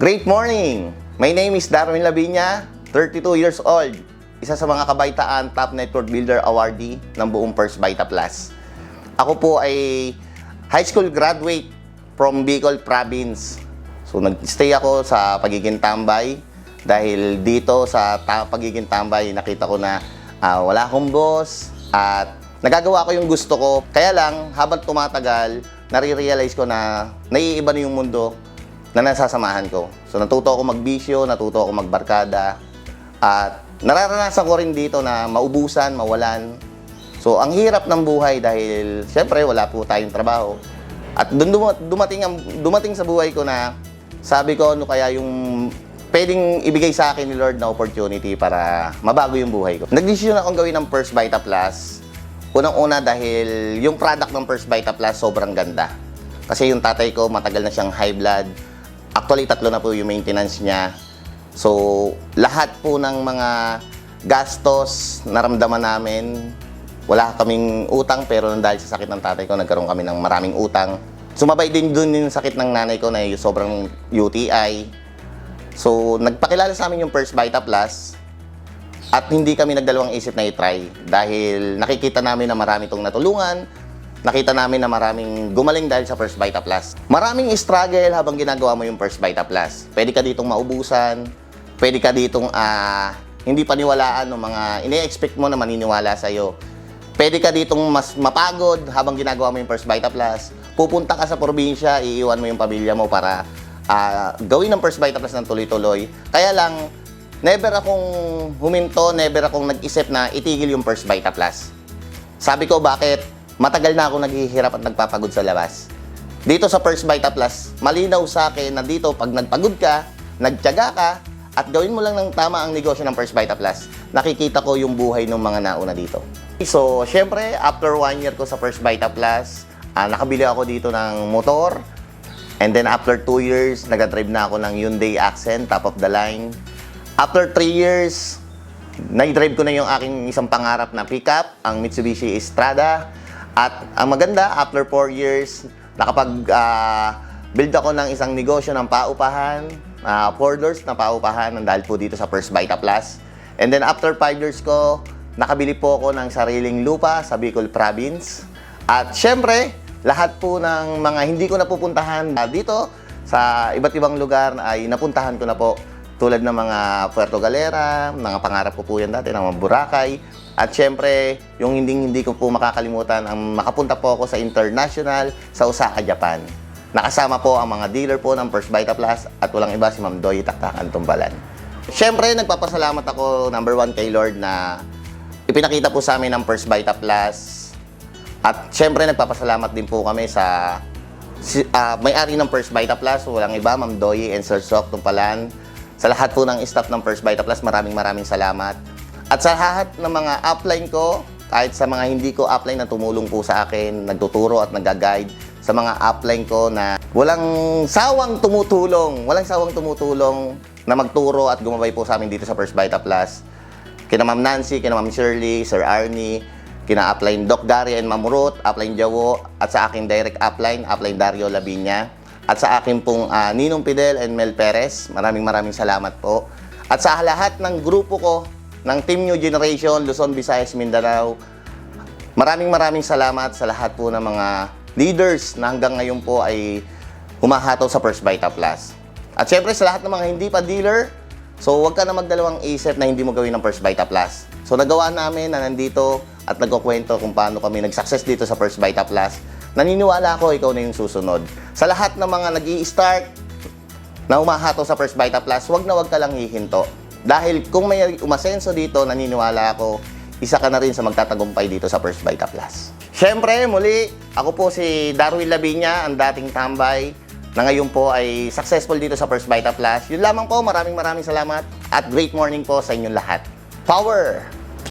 Great morning! My name is Darwin Lavinia, 32 years old. Isa sa mga kabaitaan Top Network Builder Awardee ng buong First Vita Plus. Ako po ay high school graduate from Bicol Province. So nag-stay ako sa pagiging tambay dahil dito sa pagiging tambay nakita ko na wala akong boss at nagagawa ko yung gusto ko. Kaya lang habang tumatagal, nare-realize ko na naiiba na yung mundo na nasasamahan ko. So natuto ako magbisyo, natuto ako magbarkada at nararanasan ko rin dito na maubusan, mawalan. So ang hirap ng buhay dahil siyempre wala po tayong trabaho. At dumating sa buhay ko na sabi ko ano kaya yung pwedeng ibigay sa akin ni Lord na opportunity para mabago yung buhay ko. Nagdesisyon akong gawin ng First Vita Plus. Unang-una dahil yung product ng First Vita Plus sobrang ganda. Kasi yung tatay ko matagal na siyang high blood. Actually 3 na po yung maintenance niya. So lahat po ng mga gastos naramdaman namin. Wala kaming utang pero dahil sa sakit ng tatay ko nagkaroon kami ng maraming utang. Sumabay din dun yung sakit ng nanay ko na yung sobrang UTI. So nagpakilala sa amin yung First Vita Plus. At hindi kami nagdalawang isip na i-try dahil nakikita namin na marami itong natulungan, nakita namin na maraming gumaling dahil sa First Vita Plus. Maraming struggle habang ginagawa mo yung First Vita Plus. Pwede ka ditong maubusan, pwede ka ditong hindi paniwalaan ng mga ine-expect mo na maniniwala sa'yo. Pwede ka ditong mas mapagod habang ginagawa mo yung First Vita Plus. Pupunta ka sa probinsya, iiwan mo yung pamilya mo para gawin ng First Vita Plus ng tuloy-tuloy. Kaya lang, never akong huminto, never akong nag-isip na itigil yung First Vita Plus. Sabi ko, bakit? Matagal na ako naghihirap at nagpapagod sa labas. Dito sa First Vita Plus, malinaw sa akin na dito, pag nagpagod ka, nagtiyaga ka, at gawin mo lang ng tama ang negosyo ng First Vita Plus, nakikita ko yung buhay ng mga nauna dito. So, syempre, after 1 year ko sa First Vita Plus, nakabili ako dito ng motor. And then after 2 years, nag-drive na ako ng Hyundai Accent, top of the line. After 3 years, nag-drive ko na yung aking isang pangarap na pickup, ang Mitsubishi Estrada. At ang maganda, after 4 years, nakapag-build ako ng isang negosyo ng paupahan, 4 doors na paupahan dahil po dito sa First Vita Plus. And then after 5 years ko, nakabili po ako ng sariling lupa sa Bicol Province. At syempre, lahat po ng mga hindi ko napupuntahan dito sa iba't ibang lugar ay napuntahan ko na po. Tulad ng mga Puerto Galera, mga pangarap ko po yan dati, ng mga Boracay. At syempre, yung hindi ko po makakalimutan, ang makapunta po ako sa international sa Osaka, Japan. Nakasama po ang mga dealer po ng First Vita Plus at walang iba si Ma'am Doy Taktakan Tumbalan. Syempre, nagpapasalamat ako number 1 kay Lord na ipinakita po sa amin ng First Vita Plus. At syempre, nagpapasalamat din po kami sa may-ari ng First Vita Plus, walang iba, Ma'am Doy and Sir Sok Tumpalan. Sa lahat po ng staff ng First Vita Plus, maraming salamat. At sa lahat ng mga upline ko, kahit sa mga hindi ko upline na tumulong po sa akin, nagtuturo at nag-guide, sa mga upline ko na walang sawang tumutulong na magturo at gumabay po sa amin dito sa First Vita Plus. Kina Ma'am Nancy, kina Ma'am Shirley, Sir Arnie, kina upline Doc Gary and Ma'am Ruth, upline Jawo, at sa aking direct upline Dario Lavinia. At sa akin pong Ninong Fidel and Mel Perez, maraming salamat po. At sa lahat ng grupo ko, ng Team New Generation, Luzon, Visayas, Mindanao, maraming salamat sa lahat po ng mga leaders na hanggang ngayon po ay humahataw sa First Vita Plus. At syempre sa lahat ng mga hindi pa dealer, so huwag ka na magdalawang isip na hindi mo gawin ng First Vita Plus. So nagawa namin na nandito at nagkukwento kung paano kami nag-success dito sa First Vita Plus. Naniniwala ako, ikaw na yung susunod. Sa lahat ng mga nag-i-start na umahataw sa First Vita Plus, wag ka lang hihinto. Dahil kung may umasenso dito, naniniwala ako, isa ka na rin sa magtatagumpay dito sa First Vita Plus. Siyempre, muli, ako po si Darwin Lavinia, ang dating tambay, na ngayon po ay successful dito sa First Vita Plus. Yun lamang po, maraming salamat at great morning po sa inyong lahat. Power!